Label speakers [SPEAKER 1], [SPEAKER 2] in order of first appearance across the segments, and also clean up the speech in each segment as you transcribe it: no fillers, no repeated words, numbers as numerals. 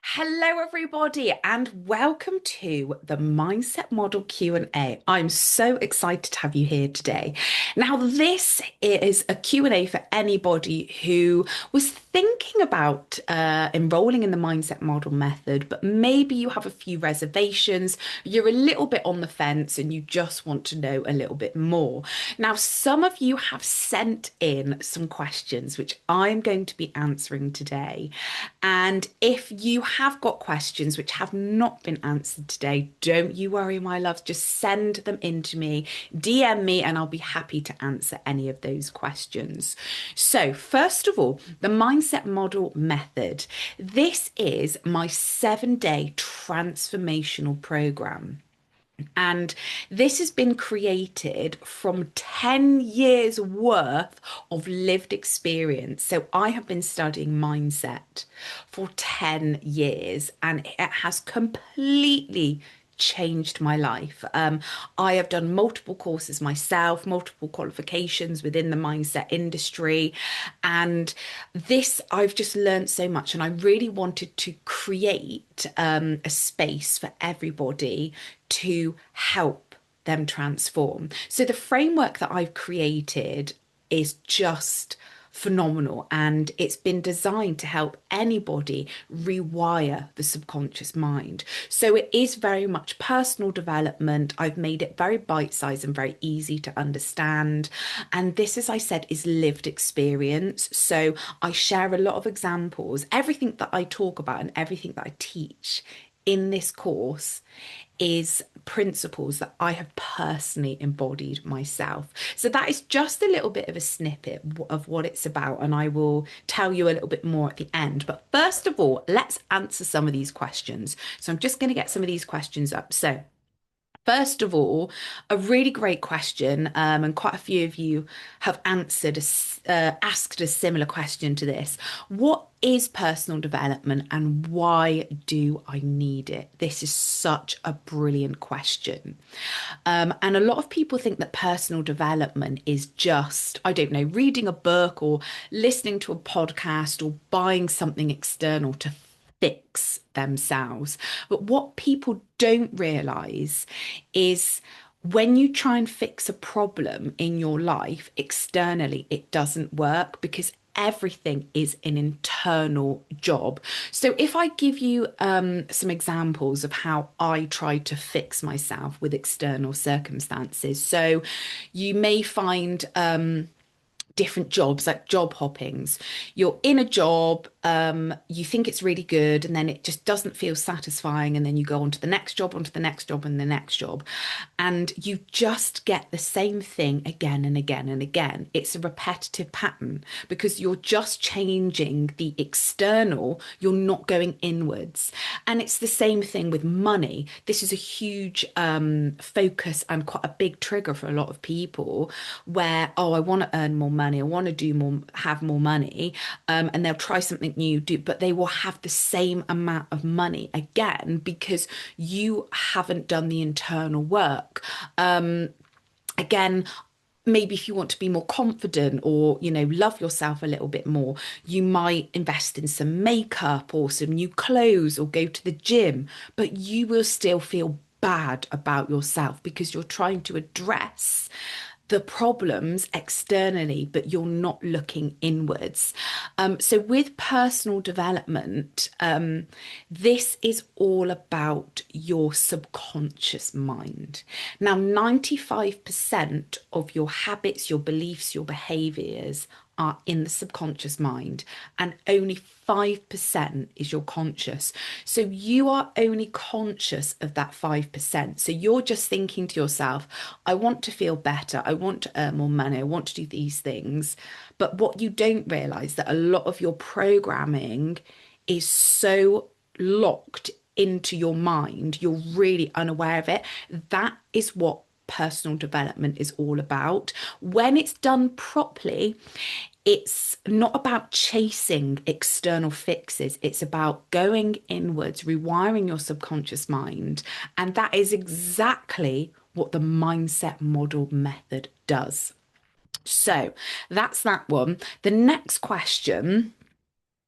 [SPEAKER 1] Hello, everybody, and welcome to the Mindset Model Q&A. I'm so excited to have you here today. Now, this is a Q&A for anybody who was thinking about enrolling in the Mindset Model method, but maybe you have a few reservations, you're a little bit on the fence, and you just want to know a little bit more. Now, some of you have sent in some questions, which I'm going to be answering today. And if you have got questions which have not been answered today, don't you worry, my loves. Just send them in to me, DM me, and I'll be happy to answer any of those questions. So, first of all, the mindset model method. This is my 7-day transformational program. And this has been created from 10 years worth of lived experience. So I have been studying mindset for 10 years and it has completely changed my life. I have done multiple courses myself, multiple qualifications within the mindset industry. And this, I've just learned so much. And I really wanted to create a space for everybody to help them transform. So the framework that I've created is just phenomenal, and it's been designed to help anybody rewire the subconscious mind. So it is very much personal development. I've made it very bite-sized and very easy to understand. And this, as I said, is lived experience. So I share a lot of examples. Everything that I talk about and everything that I teach in this course is principles that I have personally embodied myself. So that is just a little bit of a snippet of what it's about, and I will tell you a little bit more at the end. But first of all, let's answer some of these questions. So I'm just going to get some of these questions up. So first of all, a really great question, and quite a few of you have asked a similar question to this. What is personal development and why do I need it? This is such a brilliant question. And a lot of people think that personal development is just, I don't know, reading a book or listening to a podcast or buying something external to fix themselves. But what people don't realize is when you try and fix a problem in your life externally, it doesn't work because everything is an internal job. So if I give you some examples of how I try to fix myself with external circumstances. So you may find different jobs, like job hoppings. You're in a job, you think it's really good, and then it just doesn't feel satisfying. And then you go on to the next job, onto the next job, and the next job. And you just get the same thing again and again and again. It's a repetitive pattern because you're just changing the external, you're not going inwards. And it's the same thing with money. This is a huge focus and quite a big trigger for a lot of people where, oh, I want to earn more money, I want to do more, have more money, and they'll try something new, but they will have the same amount of money again because you haven't done the internal work. Again, maybe if you want to be more confident or, love yourself a little bit more, you might invest in some makeup or some new clothes or go to the gym, but you will still feel bad about yourself because you're trying to address the problems externally, but you're not looking inwards. So with personal development, this is all about your subconscious mind. Now, 95% of your habits, your beliefs, your behaviors are in the subconscious mind, and only 5% is your conscious. So you are only conscious of that 5%. So you're just thinking to yourself, I want to feel better, I want to earn more money, I want to do these things. But what you don't realize that a lot of your programming is so locked into your mind, you're really unaware of it. That is what personal development is all about. When it's done properly, it's not about chasing external fixes. It's about going inwards, rewiring your subconscious mind. And that is exactly what the mindset model method does. So that's that one. The next question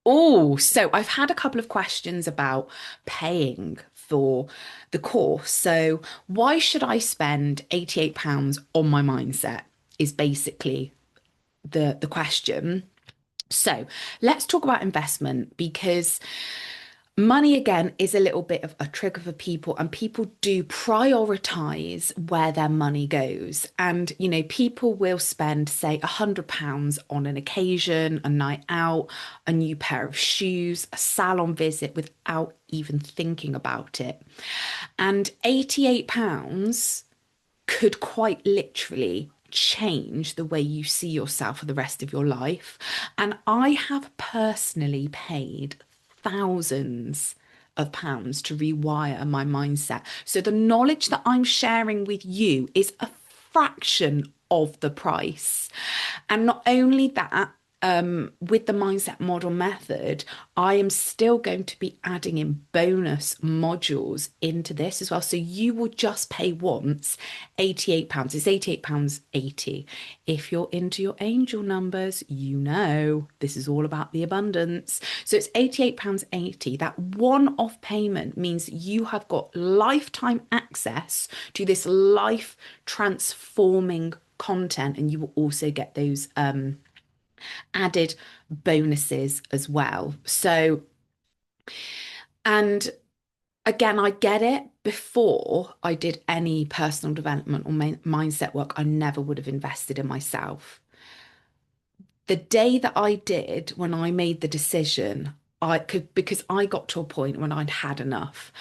[SPEAKER 1] Oh, so I've had a couple of questions about paying for the course. So, why should I spend £88 on my mindset? Is basically the question. So, let's talk about investment because money again is a little bit of a trigger for people, and people do prioritize where their money goes. And, people will spend, say, £100 on an occasion, a night out, a new pair of shoes, a salon visit without even thinking about it. And £88 could quite literally change the way you see yourself for the rest of your life. And I have personally paid thousands of pounds to rewire my mindset. So the knowledge that I'm sharing with you is a fraction of the price. And not only that, with the mindset model method, I am still going to be adding in bonus modules into this as well. So you will just pay once £88. It's £88 80. If you're into your angel numbers, you know this is all about the abundance. So it's £88 80. That one-off payment means you have got lifetime access to this life transforming content, and you will also get those added bonuses as well. So, and again, I get it. Before I did any personal development or mindset work, I never would have invested in myself. The day that I did, when I made the decision, I could, because I got to a point when I'd had enough.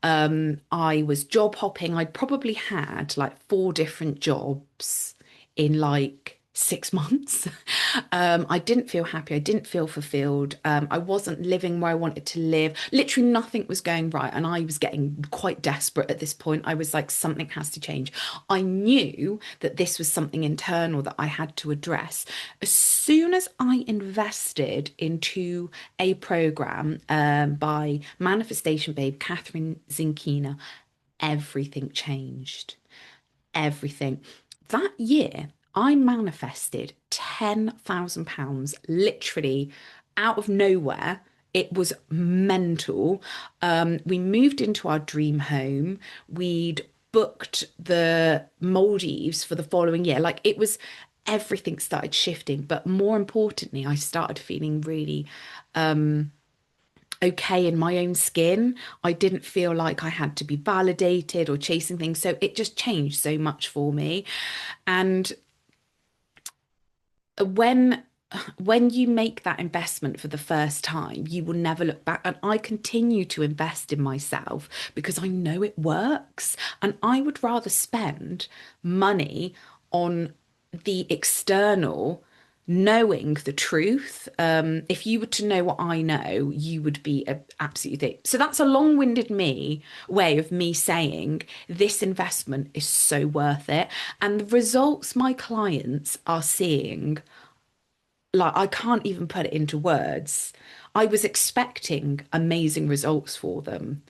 [SPEAKER 1] I was job hopping. I'd probably had like four different jobs in like 6 months. I didn't feel happy. I didn't feel fulfilled. I wasn't living where I wanted to live. Literally nothing was going right. And I was getting quite desperate at this point. I was like, something has to change. I knew that this was something internal that I had to address. As soon as I invested into a program by Manifestation Babe, Catherine Zinkina, everything changed. Everything. That year, I manifested £10,000 literally out of nowhere. It was mental. We moved into our dream home. We'd booked the Maldives for the following year. Like it was, everything started shifting. But more importantly, I started feeling really okay in my own skin. I didn't feel like I had to be validated or chasing things. So it just changed so much for me. And when when you make that investment for the first time, you will never look back. And I continue to invest in myself because I know it works. And I would rather spend money on the external, knowing the truth. If you were to know what I know, you would be absolutely. So that's a long-winded way of me saying this investment is so worth it. And the results my clients are seeing, like I can't even put it into words. I was expecting amazing results for them,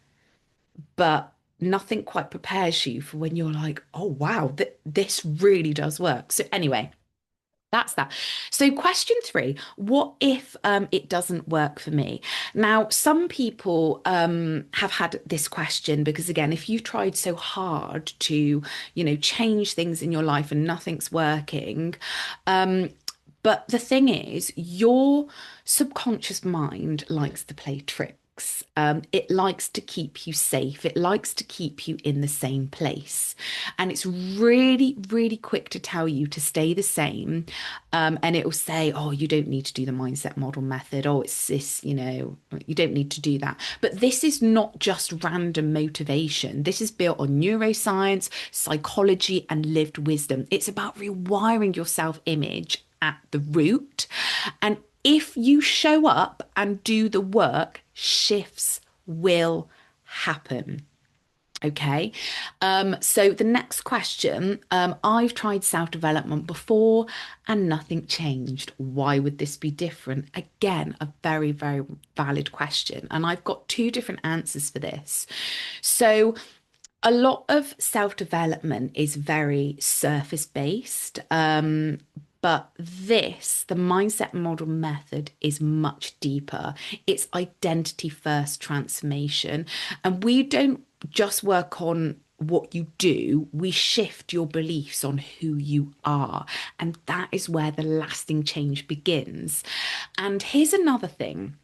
[SPEAKER 1] but nothing quite prepares you for when you're like, oh wow, this really does work. So anyway, that's that. So question three, what if it doesn't work for me? Now, some people have had this question because again, if you've tried so hard to, change things in your life and nothing's working, but the thing is, your subconscious mind likes to play tricks. It likes to keep you safe. It likes to keep you in the same place. And it's really, really quick to tell you to stay the same. And it will say, oh, you don't need to do the mindset model method. Oh, it's this, you don't need to do that. But this is not just random motivation. This is built on neuroscience, psychology, and lived wisdom. It's about rewiring your self image at the root. And if you show up and do the work, shifts will happen. Okay. So the next question, I've tried self-development before and nothing changed. Why would this be different? Again, a very, very valid question. And I've got two different answers for this. So a lot of self-development is very surface based. But this, the mindset model method, is much deeper. It's identity first transformation. And we don't just work on what you do, we shift your beliefs on who you are. And that is where the lasting change begins. And here's another thing.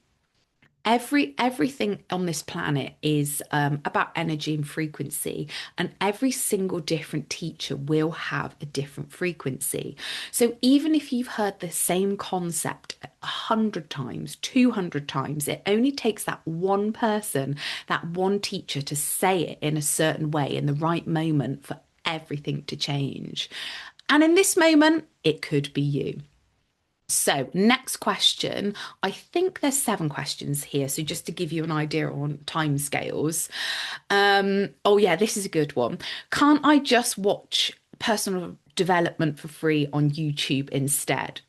[SPEAKER 1] Everything on this planet is about energy and frequency, and every single different teacher will have a different frequency. So even if you've heard the same concept 100 times, 200 times, it only takes that one person, that one teacher to say it in a certain way in the right moment for everything to change. And in this moment, it could be you. So, next question. I think there's 7 questions here. So, just to give you an idea on timescales. Oh, yeah, this is a good one. Can't I just watch personal development for free on YouTube instead?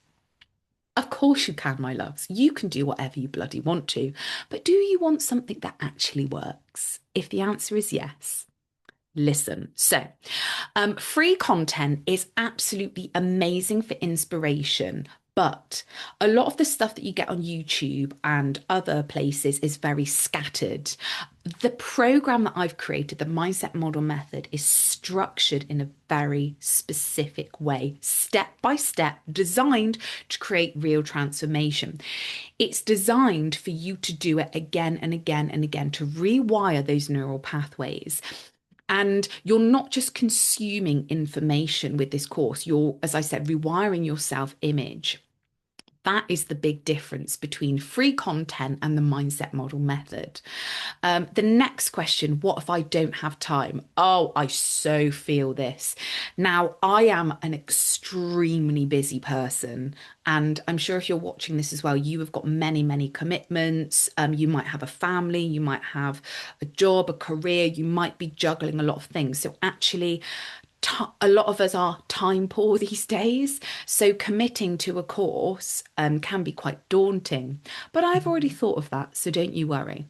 [SPEAKER 1] Of course you can, my loves. You can do whatever you bloody want to. But do you want something that actually works? If the answer is yes, listen. So, free content is absolutely amazing for inspiration, but a lot of the stuff that you get on YouTube and other places is very scattered. The program that I've created, the Mindset Model Method, is structured in a very specific way, step by step, designed to create real transformation. It's designed for you to do it again and again and again to rewire those neural pathways. And you're not just consuming information with this course, you're, as I said, rewiring your self image. That is the big difference between free content and the mindset model method. The next question, what if I don't have time? Oh, I so feel this. Now, I am an extremely busy person, and I'm sure if you're watching this as well, you have got many, many commitments. You might have a family, you might have a job, a career, you might be juggling a lot of things. So, actually, a lot of us are time poor these days, so committing to a course can be quite daunting. But I've already thought of that, so don't you worry.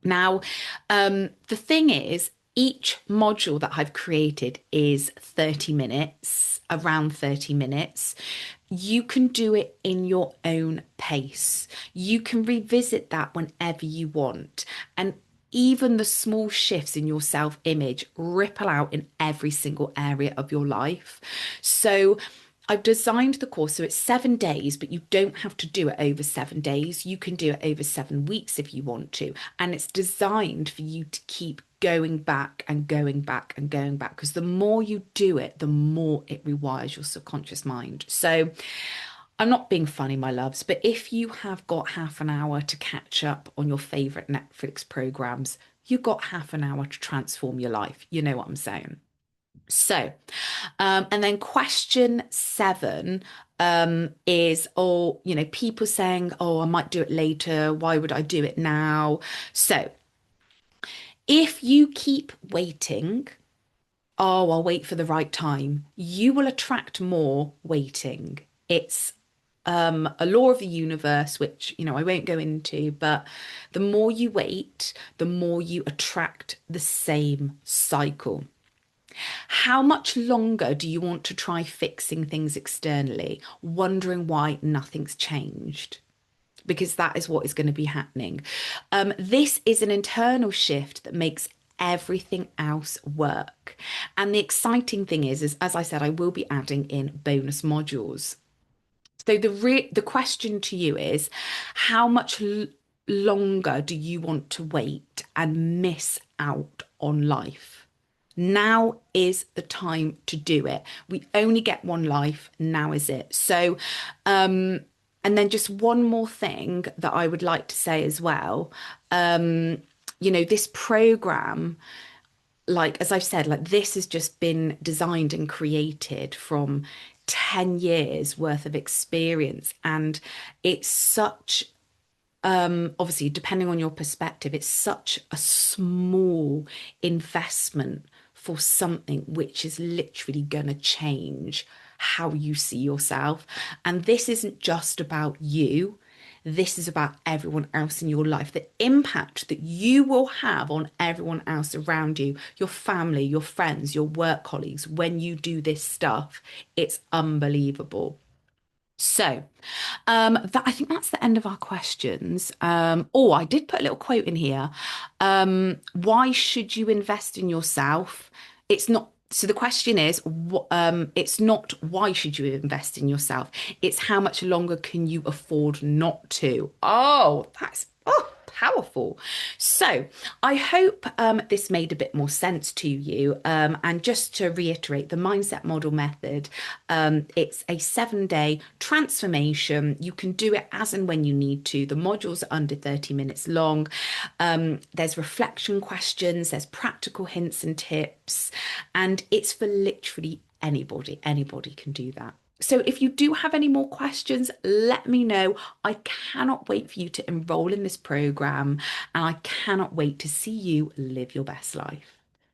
[SPEAKER 1] Now, the thing is, each module that I've created is 30 minutes, around 30 minutes. You can do it in your own pace. You can revisit that whenever you want. And even the small shifts in your self image ripple out in every single area of your life. So, I've designed the course so it's 7 days, but you don't have to do it over 7 days. You can do it over 7 weeks if you want to. And it's designed for you to keep going back and going back and going back, because the more you do it, the more it rewires your subconscious mind. So I'm not being funny, my loves, but if you have got half an hour to catch up on your favorite Netflix programs, you've got half an hour to transform your life. You know what I'm saying? So, and then question 7 is, oh, people saying, oh, I might do it later. Why would I do it now? So, if you keep waiting, oh, I'll wait for the right time, you will attract more waiting. It's a law of the universe, which, I won't go into, but the more you wait, the more you attract the same cycle. How much longer do you want to try fixing things externally, wondering why nothing's changed? Because that is what is going to be happening. This is an internal shift that makes everything else work. And the exciting thing is as I said, I will be adding in bonus modules. So the question to you is, how much longer do you want to wait and miss out on life? Now is the time to do it. We only get one life. Now is it. So, and then just one more thing that I would like to say as well. This program, like, as I've said, like, this has just been designed and created from 10 years worth of experience. And it's such, obviously, depending on your perspective, it's such a small investment for something which is literally going to change how you see yourself. And this isn't just about you. This is about everyone else in your life. The impact that you will have on everyone else around you, your family, your friends, your work colleagues, when you do this stuff, it's unbelievable. So, that I think that's the end of our questions. I did put a little quote in here. Why should you invest in yourself? It's not. So the question is, it's not why should you invest in yourself? It's how much longer can you afford not to? Oh, that's powerful. So I hope this made a bit more sense to you. And just to reiterate, the mindset model method, it's a 7-day transformation. You can do it as and when you need to. The modules are under 30 minutes long. There's reflection questions, there's practical hints and tips, and it's for literally anybody. Anybody can do that. So if you do have any more questions, let me know. I cannot wait for you to enroll in this program, and I cannot wait to see you live your best life.